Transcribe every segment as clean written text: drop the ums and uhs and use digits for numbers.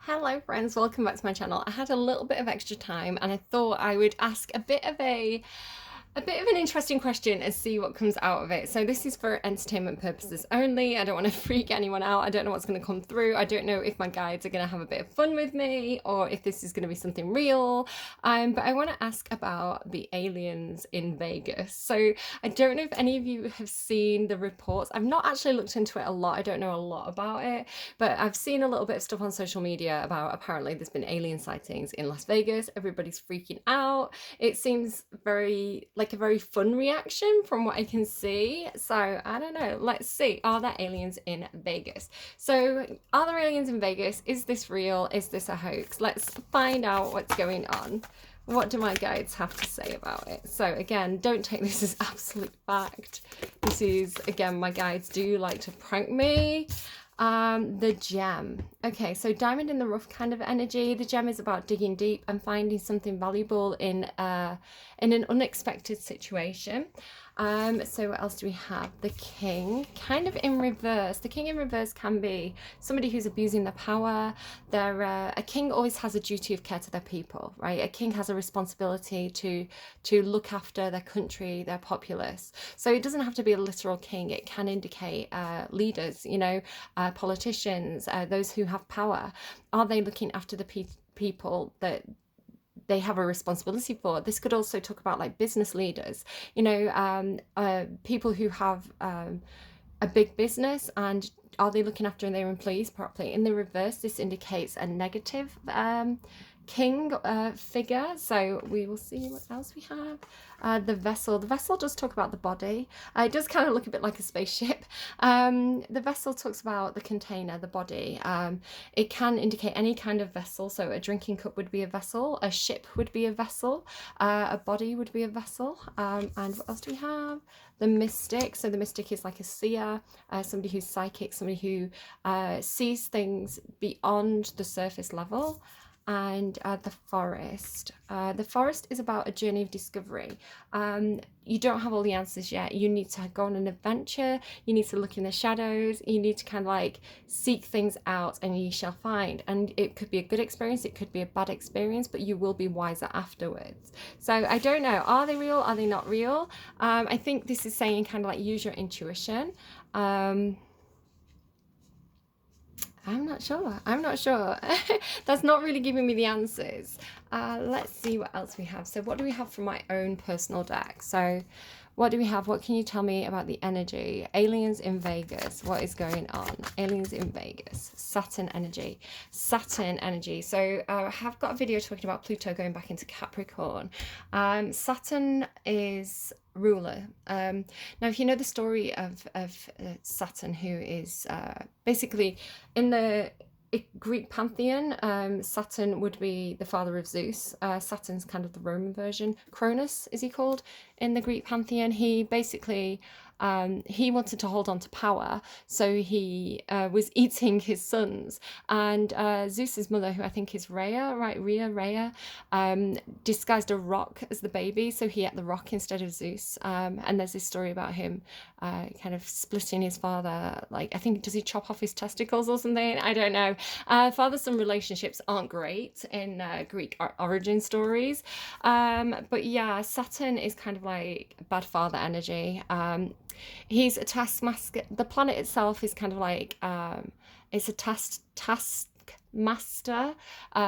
Hello friends, welcome back to my channel. I had a little bit of extra time and I thought I would ask a bit of an interesting question and see what comes out of it. So this is for entertainment purposes only. I don't want to freak anyone out. I don't know what's going to come through. I don't know if my guides are going to have a bit of fun with me or if this is going to be something real. But I want to ask about the aliens in Vegas. So I don't know if any of you have seen the reports. I've not actually looked into it a lot. I don't know a lot about it, but I've seen a little bit of stuff on social media about apparently there's been alien sightings in Las Vegas. Everybody's freaking out. It seems like a very fun reaction from what I can see. So I don't know. Let's see. Are there aliens in Vegas? So are there aliens in Vegas? Is this real? Is this a hoax? Let's find out what's going on. What do my guides have to say about it? So again, don't take this as absolute fact. This is, again, my guides do like to prank me. The gem. Okay, so diamond in the rough kind of energy. The gem is about digging deep and finding something valuable in an unexpected situation. So what else do we have? The king, kind of in reverse. The king in reverse can be somebody who's abusing their power. A king always has a duty of care to their people, right? A king has a responsibility to look after their country, their populace. So it doesn't have to be a literal king. It can indicate leaders, politicians, those who have power. Are they looking after the people that they have a responsibility for? This could also talk about like business leaders, people who have a big business, and are they looking after their employees properly? In the reverse, this indicates a negative king figure. So we will see what else we have. The vessel does talk about the body. It does kind of look a bit like a spaceship. The vessel talks about the container, the body. It can indicate any kind of vessel. So a drinking cup would be a vessel, a ship would be a vessel, a body would be a vessel. And what else do we have? The mystic. So the mystic is like a seer, somebody who's psychic, somebody who sees things beyond the surface level. And the forest. The forest is about a journey of discovery. You don't have all the answers yet. You need to go on an adventure. You need to look in the shadows. You need to kind of like seek things out, and you shall find. And it could be a good experience. It could be a bad experience, but you will be wiser afterwards. So I don't know. Are they real? Are they not real? I think this is saying kind of like use your intuition. I'm not sure. That's not really giving me the answers. Let's see what else we have. So what do we have from my own personal deck? So what do we have? What can you tell me about the energy? Aliens in Vegas. What is going on? Aliens in Vegas. Saturn energy. So I have got a video talking about Pluto going back into Capricorn. Saturn is ruler. Now, if you know the story of Saturn, who is basically in the Greek pantheon, Saturn would be the father of Zeus. Saturn's kind of the Roman version. Cronus is he called in the Greek pantheon. He basically he wanted to hold on to power, so he was eating his sons. And Zeus's mother, who I think is Rhea, disguised a rock as the baby, so he ate the rock instead of Zeus. And there's this story about him kind of splitting his father. Like, I think, does he chop off his testicles or something? I don't know. Father-son relationships aren't great in Greek origin stories. But yeah, Saturn is kind of like bad father energy. He's a taskmaster. The planet itself is kind of like it's a taskmaster.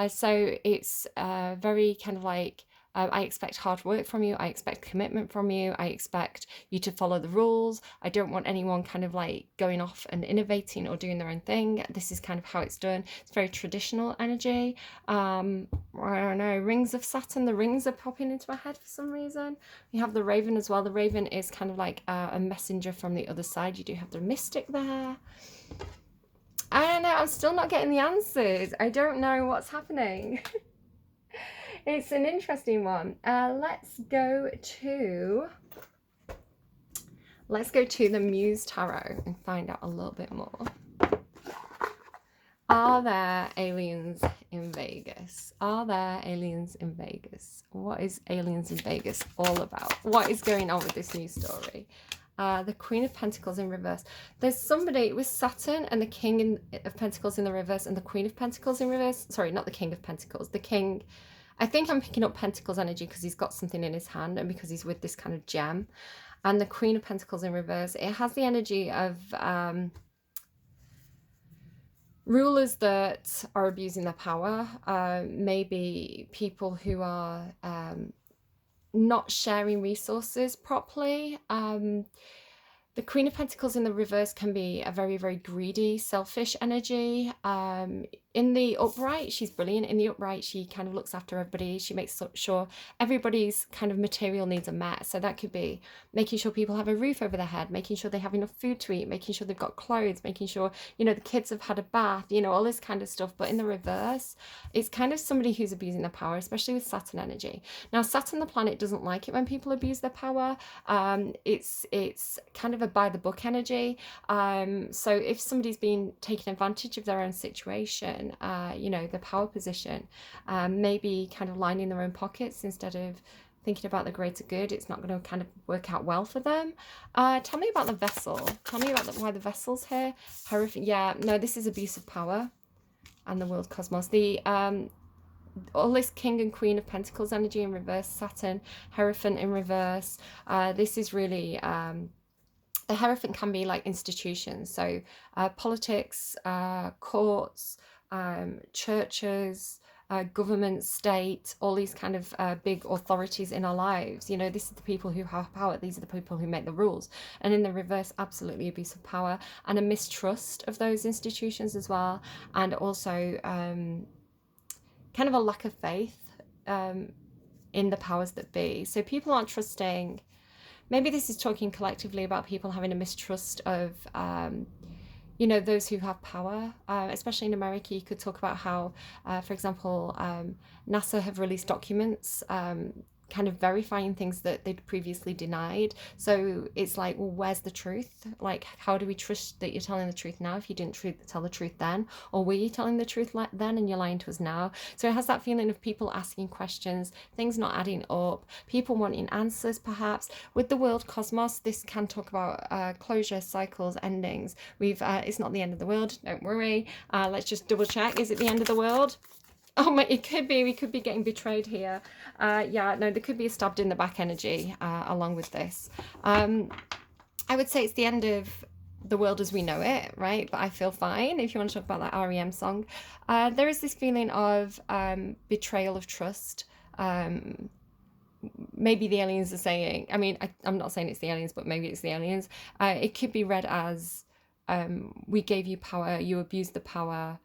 So it's very kind of like I expect hard work from you. I expect commitment from you. I expect you to follow the rules. I don't want anyone kind of like going off and innovating or doing their own thing. This is kind of how it's done. It's very traditional energy. I don't know, rings of Saturn. The rings are popping into my head for some reason. We have the raven as well. The raven is kind of like a messenger from the other side. You do have the mystic there. I don't know. I'm still not getting the answers. I don't know what's happening. It's an interesting one. Let's go to the Muse Tarot and find out a little bit more. Are there aliens in Vegas? Are there aliens in Vegas? What is aliens in Vegas all about? What is going on with this news story? The Queen of Pentacles in reverse. There's somebody with Saturn and the King of Pentacles in the reverse and the Queen of Pentacles in reverse. Sorry, not the King of Pentacles. The King. I think I'm picking up Pentacles energy because he's got something in his hand and because he's with this kind of gem. And the Queen of Pentacles in reverse. It has the energy of rulers that are abusing their power. Maybe people who are not sharing resources properly. The Queen of Pentacles in the reverse can be a very, very greedy, selfish energy. In the upright, she's brilliant. In the upright, she kind of looks after everybody. She makes sure everybody's kind of material needs are met. So that could be making sure people have a roof over their head, making sure they have enough food to eat, making sure they've got clothes, making sure, you know, the kids have had a bath, you know, all this kind of stuff. But in the reverse, it's kind of somebody who's abusing their power, especially with Saturn energy. Now, Saturn, the planet, doesn't like it when people abuse their power. It's kind of a by the book energy. So if somebody's been taking advantage of their own situation, you know, the power position, maybe kind of lining their own pockets instead of thinking about the greater good, it's not going to kind of work out well for them. Tell me about the vessel. Tell me about why the vessel's here. Horrific. Yeah, no, this is abuse of power and the world cosmos. The all this King and Queen of Pentacles energy in reverse, Saturn, Hierophant in reverse. This is really the Hierophant can be like institutions, so politics, courts, churches, government, state, all these kind of big authorities in our lives. You know, this is the people who have power. These are the people who make the rules. And in the reverse, absolutely abuse of power and a mistrust of those institutions as well. And also kind of a lack of faith in the powers that be. So people aren't trusting. Maybe this is talking collectively about people having a mistrust of you know, those who have power, especially in America. You could talk about how, for example, NASA have released documents kind of verifying things that they'd previously denied. So it's like, well, where's the truth? Like, how do we trust that you're telling the truth now if you didn't tell the truth then? Or were you telling the truth then and you're lying to us now? So it has that feeling of people asking questions, things not adding up, people wanting answers perhaps. With the world cosmos, this can talk about closure, cycles, endings. It's not the end of the world, don't worry. Let's just double check. Is it the end of the world? Oh my, it could be. We could be getting betrayed here. Yeah, no, there could be a stabbed in the back energy along with this. I would say it's the end of the world as we know it, right? But I feel fine, if you want to talk about that REM song. There is this feeling of betrayal of trust. Maybe the aliens are saying, I mean, I'm not saying it's the aliens, but maybe it's the aliens. It could be read as, we gave you power, you abused the power,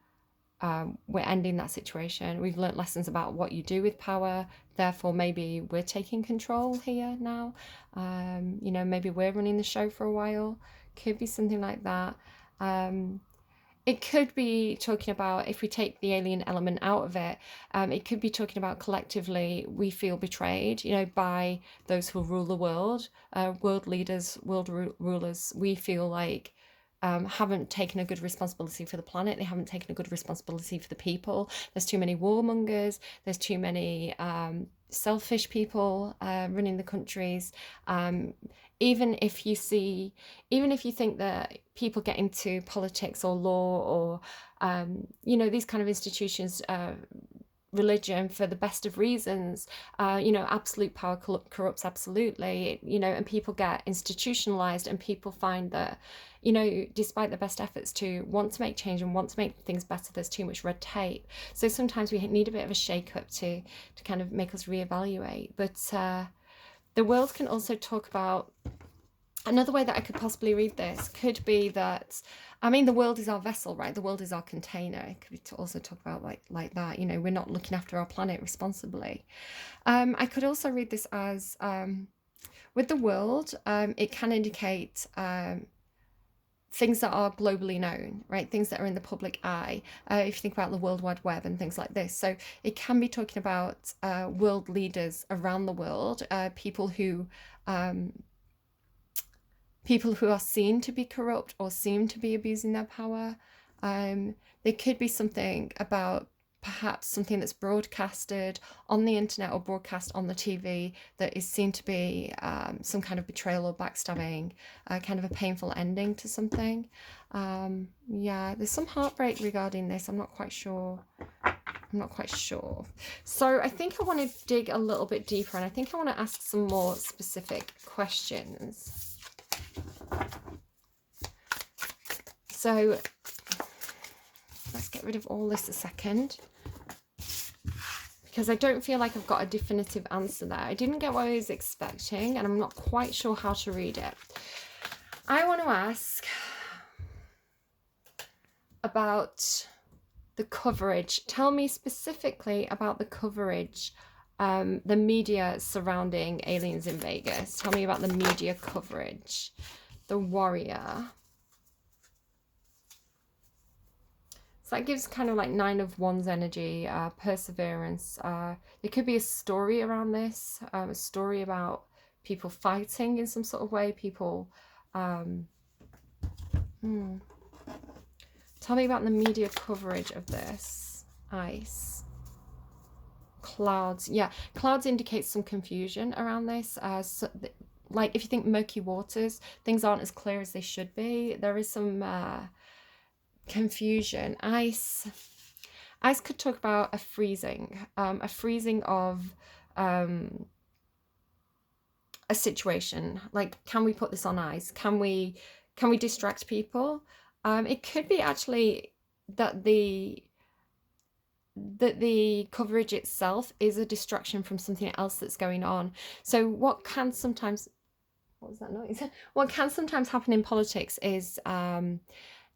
we're ending that situation. We've learnt lessons about what you do with power. Therefore, maybe we're taking control here now. You know, maybe we're running the show for a while. Could be something like that. It could be talking about, if we take the alien element out of it, it could be talking about collectively we feel betrayed, you know, by those who rule the world, world leaders, world rulers. We feel like haven't taken a good responsibility for the planet. They haven't taken a good responsibility for the people. There's too many warmongers. There's too many selfish people running the countries. Even if you think that people get into politics or law or, you know, these kind of institutions, religion for the best of reasons, you know, absolute power corrupts absolutely, you know, and people get institutionalized and people find that, you know, despite the best efforts to want to make change and want to make things better, there's too much red tape. So sometimes we need a bit of a shake up to kind of make us reevaluate. But the world can also talk about, another way that I could possibly read this could be that, I mean, the world is our vessel, right? The world is our container. It could be to also talk about like that, you know, we're not looking after our planet responsibly. I could also read this as, with the world, it can indicate things that are globally known, right? Things that are in the public eye. If you think about the World Wide Web and things like this. So it can be talking about world leaders around the world, people who are seen to be corrupt or seem to be abusing their power. There could be something about perhaps something that's broadcasted on the internet or broadcast on the TV that is seen to be some kind of betrayal or backstabbing, kind of a painful ending to something. Yeah, there's some heartbreak regarding this. I'm not quite sure. So I think I want to dig a little bit deeper, and I think I want to ask some more specific questions. So let's get rid of all this a second, because I don't feel like I've got a definitive answer there. I didn't get what I was expecting, and I'm not quite sure how to read it. I want to ask about the coverage. Tell me specifically about the coverage, the media surrounding aliens in Vegas. Tell me about the media coverage. The Warrior. So that gives kind of like 9 of Wands energy, perseverance. There could be a story around this, a story about people fighting in some sort of way, people... Tell me about the media coverage of this. Ice. Clouds. Yeah, clouds indicate some confusion around this. Like if you think murky waters, things aren't as clear as they should be. There is some... confusion. Ice could talk about a freezing of a situation. Like, can we put this on ice? Can we distract people? It could be actually that the coverage itself is a distraction from something else that's going on. So what can sometimes, what was that noise? What can sometimes happen in politics is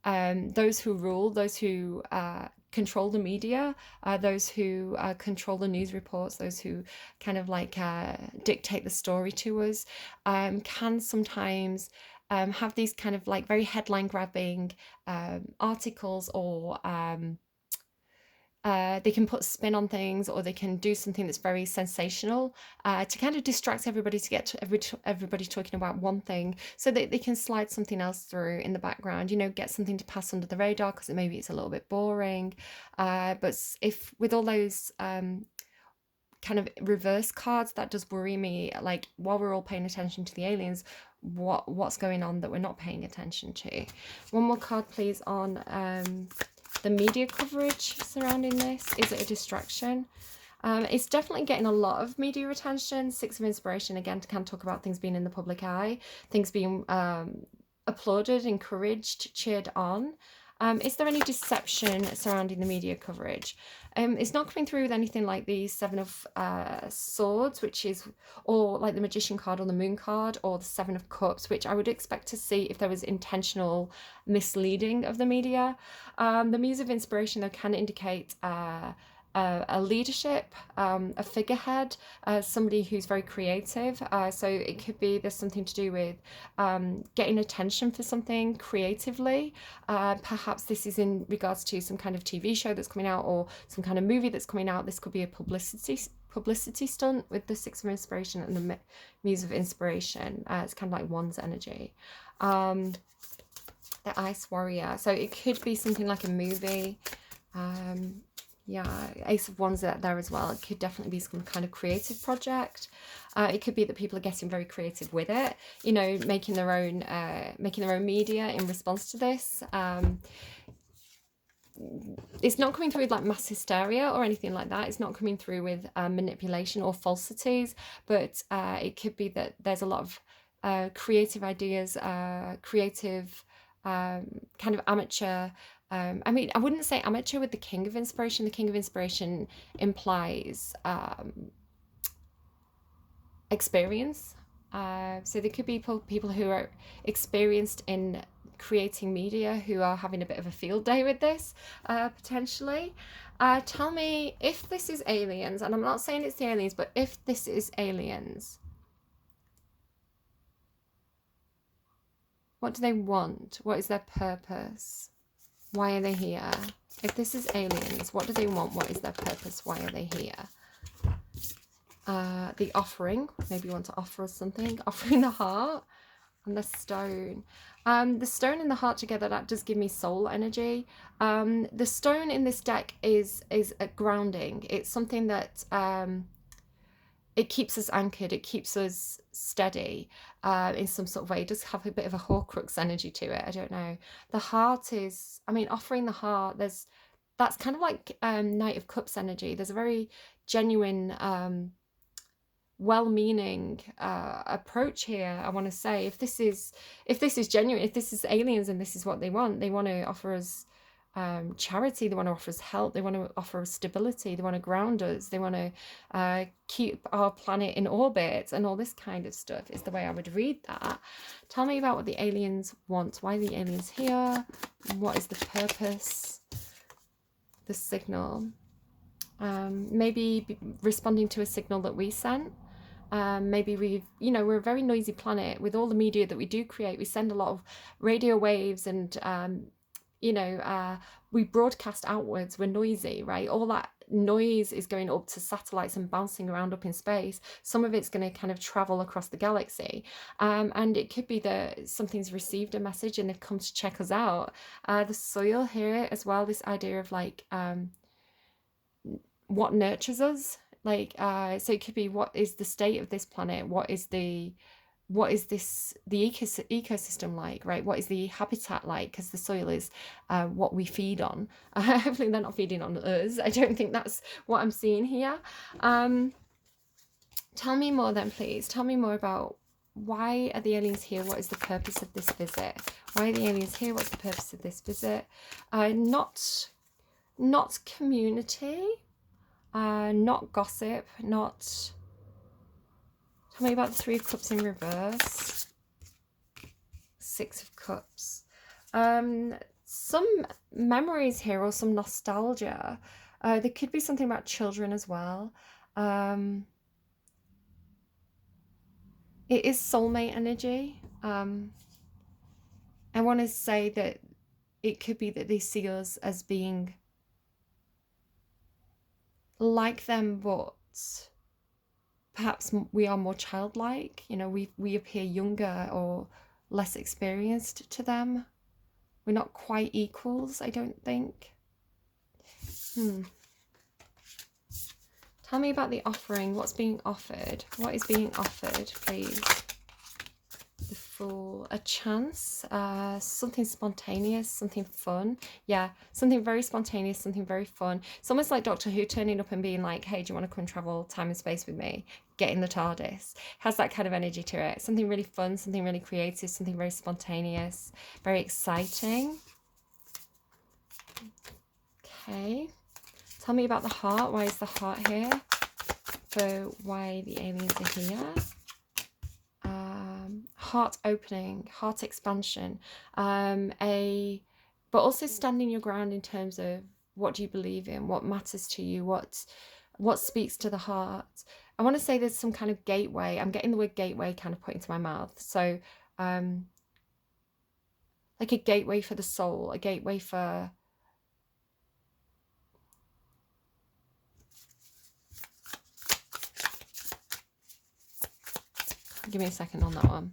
those who rule, those who control the media, those who control the news reports, those who kind of like dictate the story to us, can sometimes have these kind of like very headline grabbing articles, or they can put spin on things, or they can do something that's very sensational to kind of distract everybody, to get to everybody talking about one thing, so that they can slide something else through in the background, you know, get something to pass under the radar because maybe it's a little bit boring. But if with all those kind of reverse cards, that does worry me. Like, while we're all paying attention to the aliens, what's going on that we're not paying attention to? One more card, please, on the media coverage surrounding this. Is it a distraction? It's definitely getting a lot of media attention. 6 of Inspiration, again, to kind of talk about things being in the public eye, things being applauded, encouraged, cheered on. Is there any deception surrounding the media coverage? It's not coming through with anything like the 7 of Swords, which is, or like the Magician card or the Moon card, or the 7 of Cups, which I would expect to see if there was intentional misleading of the media. The Muse of Inspiration, though, can indicate a leadership, a figurehead, somebody who's very creative. So it could be there's something to do with getting attention for something creatively. Perhaps this is in regards to some kind of TV show that's coming out, or some kind of movie that's coming out. This could be a publicity stunt with the 6 of Inspiration and the Muse of Inspiration. It's kind of like Wands energy. The Ice Warrior. So it could be something like a movie. Yeah, Ace of Wands there as well. It could definitely be some kind of creative project. It could be that people are getting very creative with it, you know, making their own media in response to this. It's not coming through with like mass hysteria or anything like that. It's not coming through with manipulation or falsities, but it could be that there's a lot of creative ideas, creative kind of amateur. I mean, I wouldn't say amateur with the King of Inspiration. The King of Inspiration implies experience. So there could be people who are experienced in creating media who are having a bit of a field day with this, potentially. Tell me if this is aliens, and I'm not saying it's the aliens, but if this is aliens, what do they want? What is their purpose? Why are they here? If this is aliens, what do they want? What is their purpose? Why are they here? The Offering. Maybe you want to offer us something. Offering the Heart. And the stone. The stone and the heart together, that does give me soul energy. The stone in this deck is a grounding. It's something that it keeps us anchored, it keeps us steady in some sort of way. It does have a bit of a Horcrux energy to it. I don't know. The heart is, I mean, offering the heart, that's kind of like Knight of Cups energy. There's a very genuine well-meaning approach here. I want to say, if this is genuine, if this is aliens and this is what they want to offer us charity, they want to offer us help, they want to offer us stability, they want to ground us, they want to keep our planet in orbit, and all this kind of stuff is the way I would read that. Tell me about what the aliens want. Why are the aliens here? What is the purpose? The signal. Maybe responding to a signal that we sent. Maybe we're a very noisy planet. With all the media that we do create, we send a lot of radio waves, and we broadcast outwards. We're noisy, right? All that noise is going up to satellites and bouncing around up in space. Some of it's going to kind of travel across the galaxy, and it could be that something's received a message and they've come to check us out. The soil here as well, this idea of like what nurtures us. Like so it could be, what is the state of this planet, what is the ecosystem like, right? What is the habitat like? Because the soil is what we feed on. Hopefully they're not feeding on us. I don't think that's what I'm seeing here. Tell me more then, please. Tell me more about, why are the aliens here? What is the purpose of this visit? Why are the aliens here? What's the purpose of this visit? Not community. Not gossip, not... Tell me about the Three of Cups in reverse. Six of Cups. Some memories here, or some nostalgia. There could be something about children as well. It is soulmate energy. I want to say that it could be that they see us as being like them, but perhaps we are more childlike. We appear younger or less experienced to them. We're not quite equals, I don't think. Tell me about the offering. What's being offered? What is being offered, please? The Fool. A chance, something spontaneous, something fun. Yeah, something very spontaneous, something very fun. It's almost like Doctor Who turning up and being like, hey, do you want to come travel time and space with me? Get in the TARDIS. Has that kind of energy to it. Something really fun, something really creative, something very spontaneous, very exciting. Okay. Tell me about the heart. Why is the heart here? For why the aliens are here. Heart opening, heart expansion, but also standing your ground in terms of, what do you believe in, what matters to you, what speaks to the heart. I want to say there's some kind of gateway. I'm getting the word gateway kind of put into my mouth. So like a gateway for the soul, a gateway for... Give me a second on that one.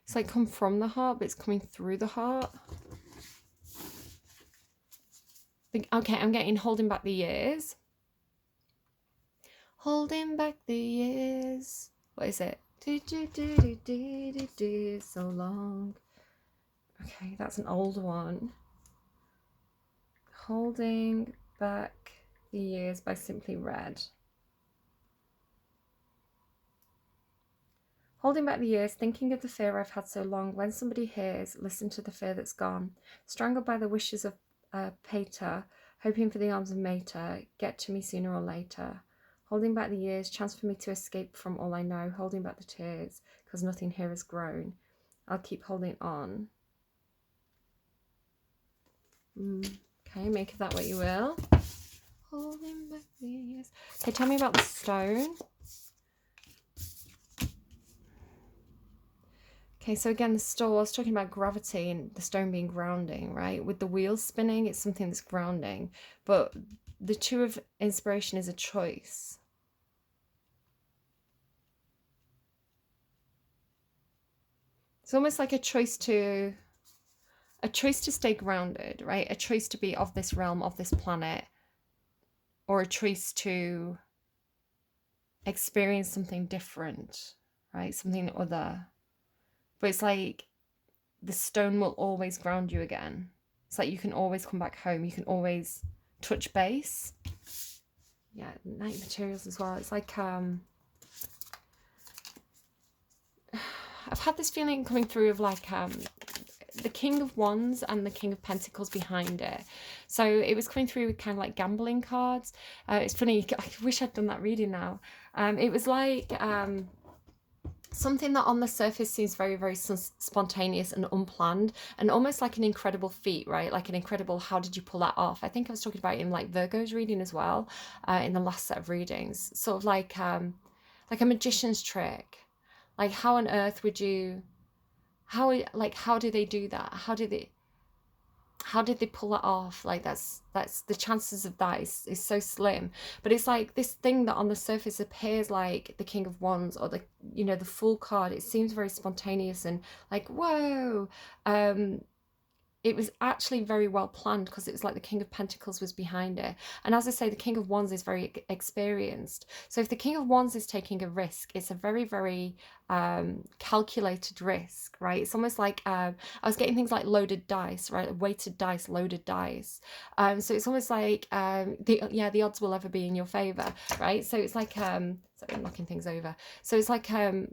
It's like come from the heart, but it's coming through the heart. Okay, I'm getting holding back the years. Holding back the years. What is it? So long. Okay, that's an old one. Holding Back the Years by Simply Red. Holding back the years, thinking of the fear I've had so long. When somebody hears, listen to the fear that's gone. Strangled by the wishes of Pater, hoping for the arms of Mater. Get to me sooner or later. Holding back the years, chance for me to escape from all I know. Holding back the tears, because nothing here has grown. I'll keep holding on. Okay, make of that what you will. Holding back the years. Okay, tell me about the stone. Okay, so again, the stone, I was talking about gravity and the stone being grounding, right? With the wheels spinning, it's something that's grounding. But the two of inspiration is a choice. It's almost like a choice to stay grounded, right? A choice to be of this realm, of this planet, or a choice to experience something different, right? Something other. But it's like the stone will always ground you again. It's like you can always come back home. You can always touch base. Yeah, night materials as well. It's like I've had this feeling coming through of like the King of Wands and the King of Pentacles behind it. So it was coming through with kind of like gambling cards. It's funny, I wish I'd done that reading now. It was like something that on the surface seems very, very spontaneous and unplanned, and almost like an incredible feat, right? Like an incredible, how did you pull that off? I think I was talking about it in like Virgo's reading as well, in the last set of readings. Sort of like a magician's trick. Like how on earth would you, how do they do that? How did they pull that off? Like that's the chances of that is so slim. But it's like this thing that on the surface appears like the King of Wands or the, you know, the Fool card. It seems very spontaneous and like, whoa. It was actually very well planned because it was like the King of Pentacles was behind it. And as I say, the King of Wands is very experienced. So if the King of Wands is taking a risk, it's a very, very calculated risk, right? It's almost like I was getting things like loaded dice, right? Weighted dice, loaded dice. So it's almost like the odds will ever be in your favor, right? So it's like sorry, I'm knocking things over. So it's like it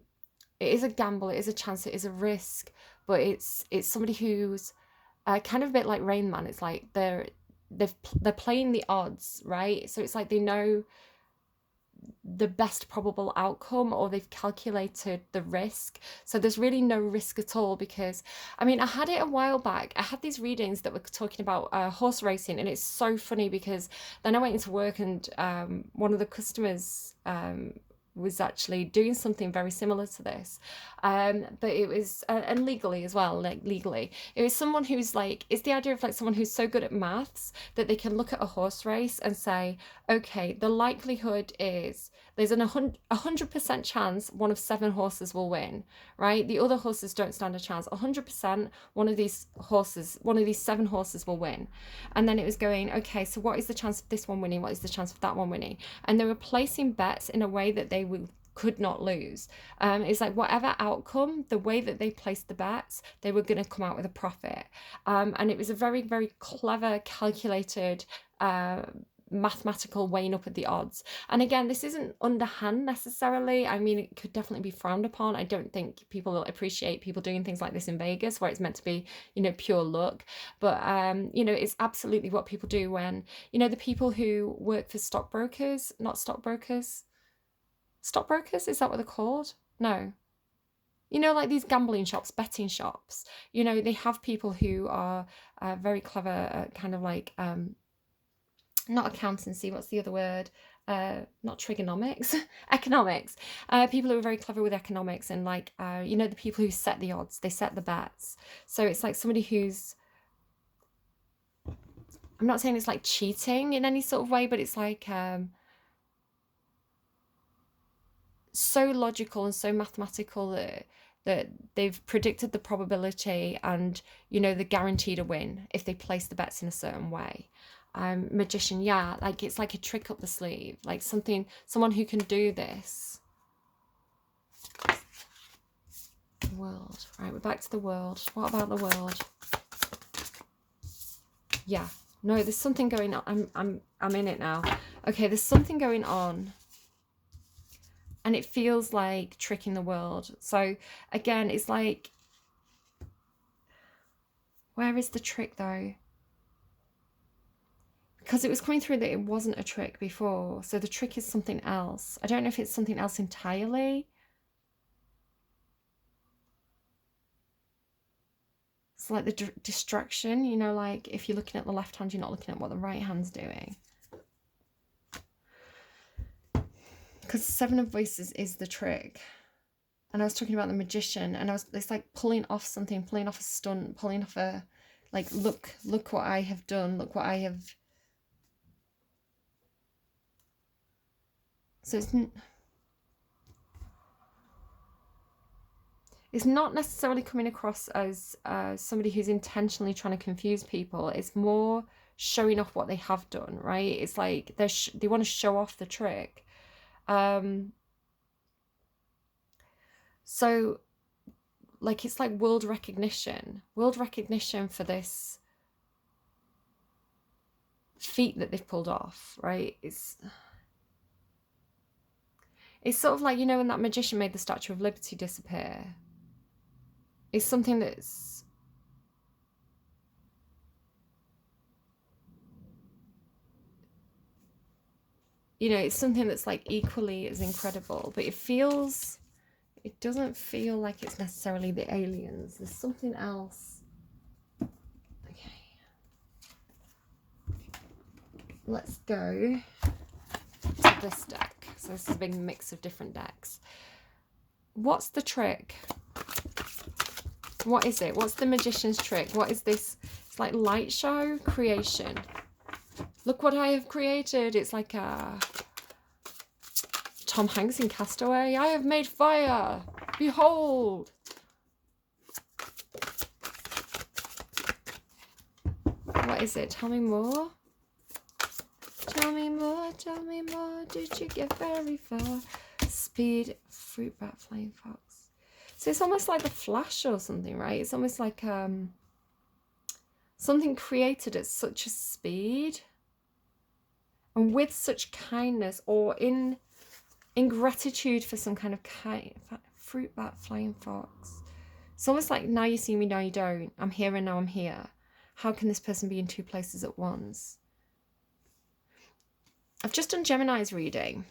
is a gamble, it is a chance, it is a risk, but it's somebody who's kind of a bit like Rain Man. It's like they're playing the odds, right? So it's like they know the best probable outcome, or they've calculated the risk. So there's really no risk at all, because I mean, I had it a while back. I had these readings that were talking about horse racing, and it's so funny because then I went into work and one of the customers was actually doing something very similar to this, but it was and legally as well, like legally it was someone who's like, it's the idea of like someone who's so good at maths that they can look at a horse race and say, okay, the likelihood is there's an 100% chance one of 7 horses will win, right? The other horses don't stand a chance. 100% one of these 7 horses will win. And then it was going, okay, so what is the chance of this one winning? What is the chance of that one winning? And they were placing bets in a way that they could not lose. It's like whatever outcome, the way that they placed the bets, they were going to come out with a profit. And it was a very, very clever, calculated mathematical weighing up of the odds. And again, this isn't underhand necessarily. I mean, it could definitely be frowned upon. I don't think people will appreciate people doing things like this in Vegas, where it's meant to be, you know, pure luck. But you know, it's absolutely what people do when, you know, the people who work for stockbrokers, is that what they're called? No. You know, like these gambling shops, betting shops, you know, they have people who are very clever, kind of like not accountancy, what's the other word? Not trigonomics, economics. People who are very clever with economics, and like, you know, the people who set the odds, they set the bets. So it's like somebody who's, I'm not saying it's like cheating in any sort of way, but it's like so logical and so mathematical that they've predicted the probability, and, you know, they're guaranteed a win if they place the bets in a certain way. Magician, yeah, like it's like a trick up the sleeve, like someone who can do this. World, right, we're back to the world. What about the world? Yeah, no, there's something going on. I'm in it now. Okay, there's something going on, and it feels like tricking the world. So again, it's like, where is the trick though? Because it was coming through that it wasn't a trick before. So the trick is something else. I don't know if it's something else entirely. It's like the distraction, you know, like if you're looking at the left hand, you're not looking at what the right hand's doing. Because 7 of Voices is the trick. and I was talking about the magician, and it's like pulling off something, pulling off a stunt, pulling off a, like, look what I have done, look what I have. So it's not necessarily coming across as somebody who's intentionally trying to confuse people. It's more showing off what they have done, right? It's like they want to show off the trick. So, like, it's like world recognition for this feat that they've pulled off, right? It's sort of like, you know, when that magician made the Statue of Liberty disappear. It's something that's, you know, it's something that's like equally as incredible, but it doesn't feel like it's necessarily the aliens. There's something else. Okay. Let's go to this deck. So this is a big mix of different decks. What's the trick? What is it? What's the magician's trick? What is this? It's like light show creation. Look what I have created. It's like Tom Hanks in Castaway. I have made fire. Behold. What is it? Tell me more. Tell me more. Tell me more. Did you get very far? Speed, fruit bat, flying fox. So it's almost like the Flash or something, right? It's almost like something created at such a speed and with such kindness, or in gratitude for some kind of fruit bat, flying fox. It's almost like, now you see me, now you don't. I'm here and now I'm here. How can this person be in two places at once? I've just done Gemini's reading.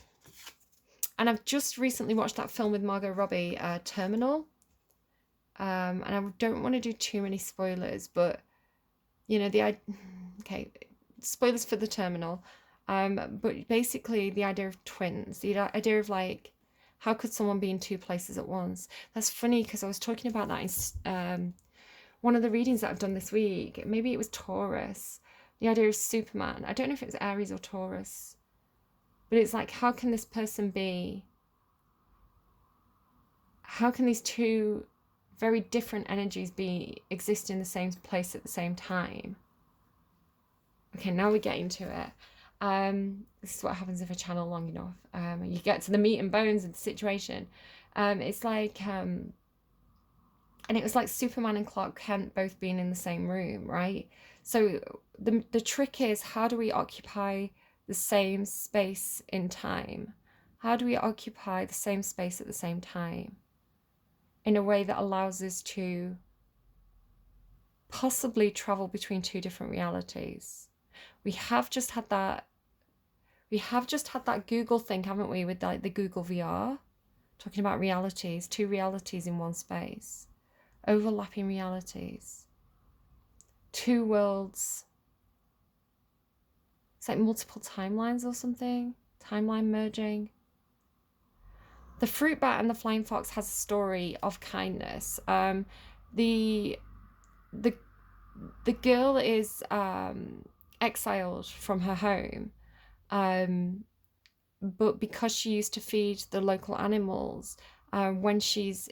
And I've just recently watched that film with Margot Robbie, Terminal. And I don't want to do too many spoilers, but, you know, okay, spoilers for the Terminal. But basically the idea of twins, the idea of like, how could someone be in two places at once? That's funny because I was talking about that in one of the readings that I've done this week. Maybe it was Taurus. The idea of Superman. I don't know if it was Aries or Taurus. But it's like, how can this person be? How can these two very different energies exist in the same place at the same time? Okay, now we're getting to it. This is what happens if I channel long enough. You get to the meat and bones of the situation. It's like, and it was like Superman and Clark Kent both being in the same room, right? So the trick is, how do we occupy the same space in time? How do we occupy the same space at the same time in a way that allows us to possibly travel between two different realities? We have just had that Google thing, haven't we, with like the Google VR, talking about realities, two realities in one space, overlapping realities, two worlds. It's like multiple timelines or something. Timeline merging. The fruit bat and the flying fox has a story of kindness. The girl is exiled from her home, but because she used to feed the local animals, when she's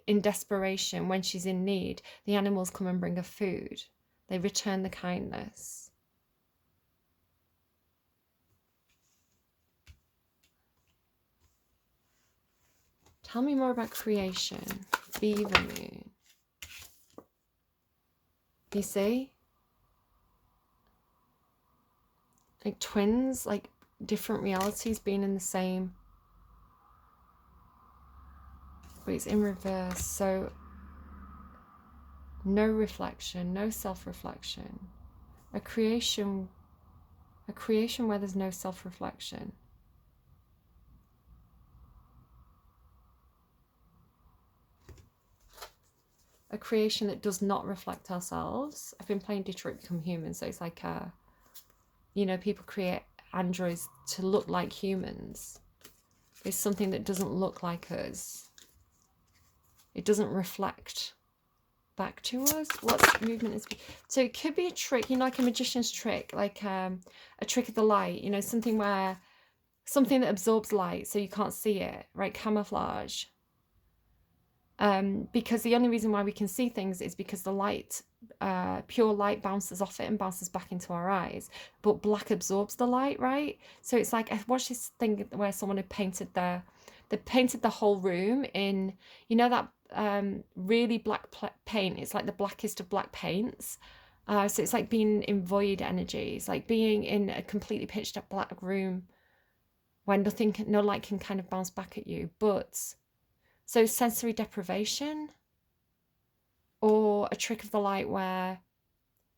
in desperation, when she's in need, the animals come and bring her food. They return the kindness. Tell me more about creation. Beaver moon. You see? Like twins, like different realities being in the same. But it's in reverse. So no reflection, no self-reflection. A creation where there's no self-reflection. A creation that does not reflect ourselves. I've been playing Detroit Become Human, so it's like, you know, people create androids to look like humans. It's something that doesn't look like us. It doesn't reflect back to us. What movement is... So it could be a trick, you know, like a magician's trick, like a trick of the light, you know, something that absorbs light so you can't see it, right? Camouflage. Because the only reason why we can see things is because the light, pure light, bounces off it and bounces back into our eyes, but black absorbs the light, right? So it's like, I watched this thing where someone had painted they painted the whole room in, you know, that really black paint. It's like the blackest of black paints. So it's like being in void energy. It's like being in a completely pitched up black room when no light can kind of bounce back at you. But so sensory deprivation, or a trick of the light where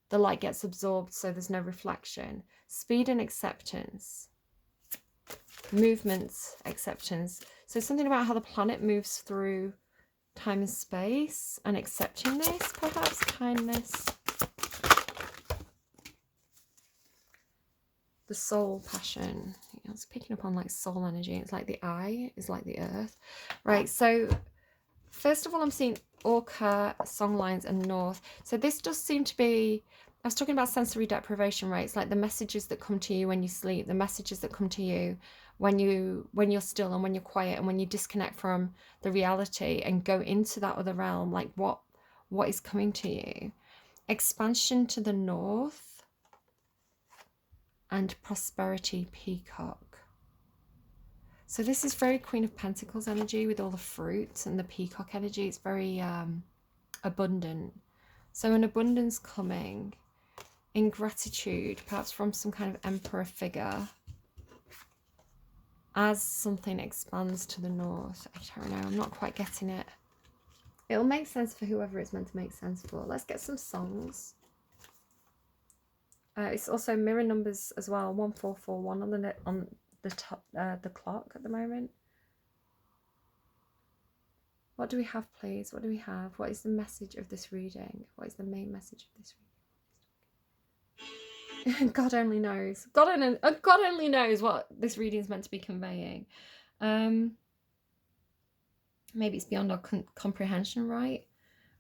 the light gets absorbed so there's no reflection. Speed and acceptance. Movement, acceptance. So something about how the planet moves through time and space and accepting this, perhaps. Kindness. The soul, passion. I was picking up on like soul energy. It's like the eye is like the earth. Right, so first of all, I'm seeing Orca, songlines, and north. So this does seem to be, I was talking about sensory deprivation, right? It's like the messages that come to you when you sleep, the messages that come to you when you're still and when you're quiet and when you disconnect from the reality and go into that other realm, like what is coming to you. Expansion to the north and prosperity, peacock. So this is very Queen of Pentacles energy with all the fruits and the peacock energy. It's very abundant. So an abundance coming in gratitude, perhaps from some kind of emperor figure, as something expands to the north. I don't know, I'm not quite getting it. It'll make sense for whoever it's meant to make sense for. Let's get some songs. It's also mirror numbers as well, 1441 on the top, the clock at the moment. What do we have, please? What do we have? What is the message of this reading? What is the main message of this reading? God only knows. God only knows what this reading is meant to be conveying. Maybe it's beyond our comprehension, right?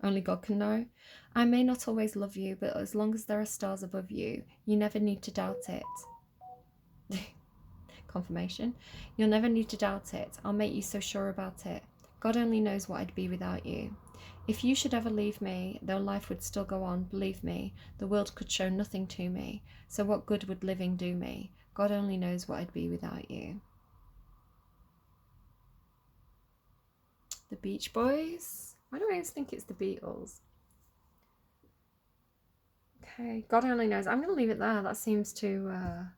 Only God can know. I may not always love you, but as long as there are stars above you, you never need to doubt it. Confirmation. You'll never need to doubt it. I'll make you so sure about it. God only knows what I'd be without you. If you should ever leave me, though life would still go on, believe me, the world could show nothing to me. So what good would living do me? God only knows what I'd be without you. The Beach Boys? Why do I always think it's the Beatles? Okay, God only knows. I'm going to leave it there. That seems to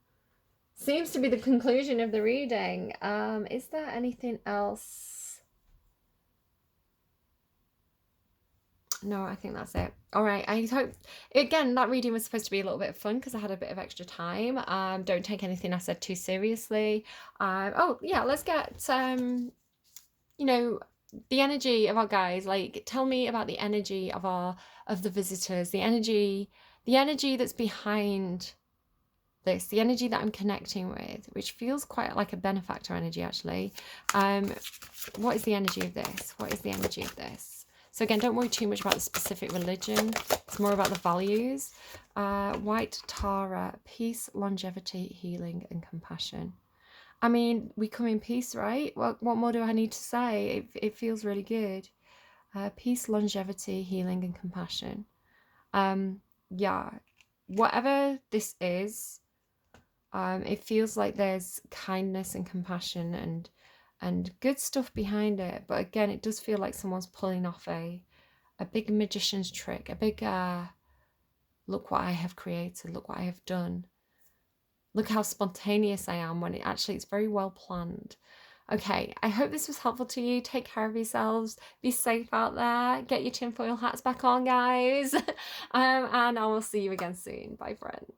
be the conclusion of the reading. Is there anything else? No, I think that's it. All right, I hope, again, that reading was supposed to be a little bit of fun because I had a bit of extra time. Don't take anything I said too seriously. Oh, yeah, let's get, you know, the energy of our guys. Like, tell me about the energy of the visitors, the energy that's behind this, the energy that I'm connecting with, which feels quite like a benefactor energy, actually. What is the energy of this? What is the energy of this? So again, don't worry too much about the specific religion. It's more about the values. White Tara, peace, longevity, healing, and compassion. I mean, we come in peace, right? What more do I need to say? It feels really good. Peace, longevity, healing, and compassion. Yeah, whatever this is, it feels like there's kindness and compassion and good stuff behind it. But again, it does feel like someone's pulling off a big magician's trick, a big, look what I have created, look what I have done. Look how spontaneous I am, when it's very well planned. Okay, I hope this was helpful to you. Take care of yourselves. Be safe out there. Get your tinfoil hats back on, guys. And I will see you again soon. Bye, friends.